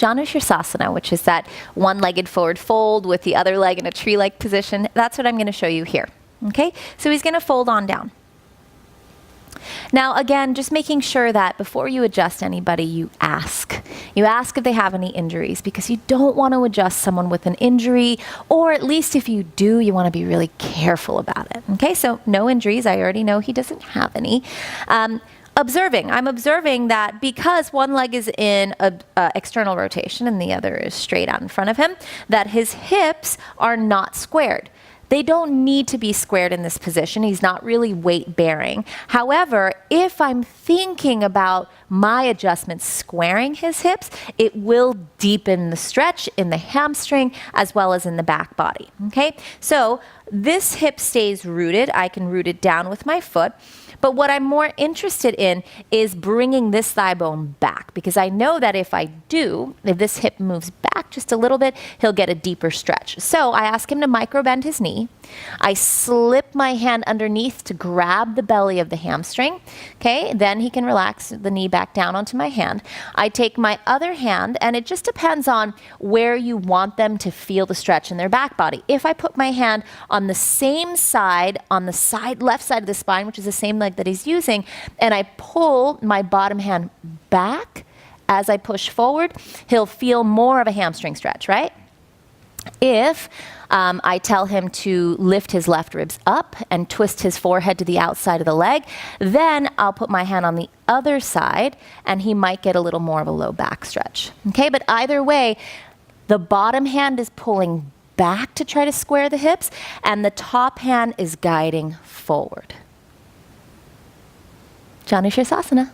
Janu Sirsasana, which is that one-legged forward fold with the other leg in a tree-like position. That's what I'm going to show you here. Okay, so he's going to fold on down. Now again, just making sure that before you adjust anybody, you ask. You ask if they have any injuries, because you don't want to adjust someone with an injury, or at least if you do, you want to be really careful about it. Okay, so no injuries. I already know he doesn't have any. I'm observing that because one leg is in external rotation and the other is straight out in front of him, that his hips are not squared. They don't need to be squared in this position. He's not really weight bearing. However, if I'm thinking about my adjustments squaring his hips, it will deepen the stretch in the hamstring as well as in the back body. Okay, so this hip stays rooted. I can root it down with my foot. But what I'm more interested in is bringing this thigh bone back, because I know that if this hip moves back just a little bit, he'll get a deeper stretch. So I ask him to micro bend his knee. I slip my hand underneath to grab the belly of the hamstring. Okay, then he can relax the knee back down onto my hand. I take my other hand, and it just depends on where you want them to feel the stretch in their back body. If I put my hand on the same side, on the left side of the spine, which is the same leg that he's using, and I pull my bottom hand back as I push forward, he'll feel more of a hamstring stretch, right? If I tell him to lift his left ribs up and twist his forehead to the outside of the leg, then I'll put my hand on the other side and he might get a little more of a low back stretch. Okay, but either way, the bottom hand is pulling back to try to square the hips, and the top hand is guiding forward. Janu Sirsasana.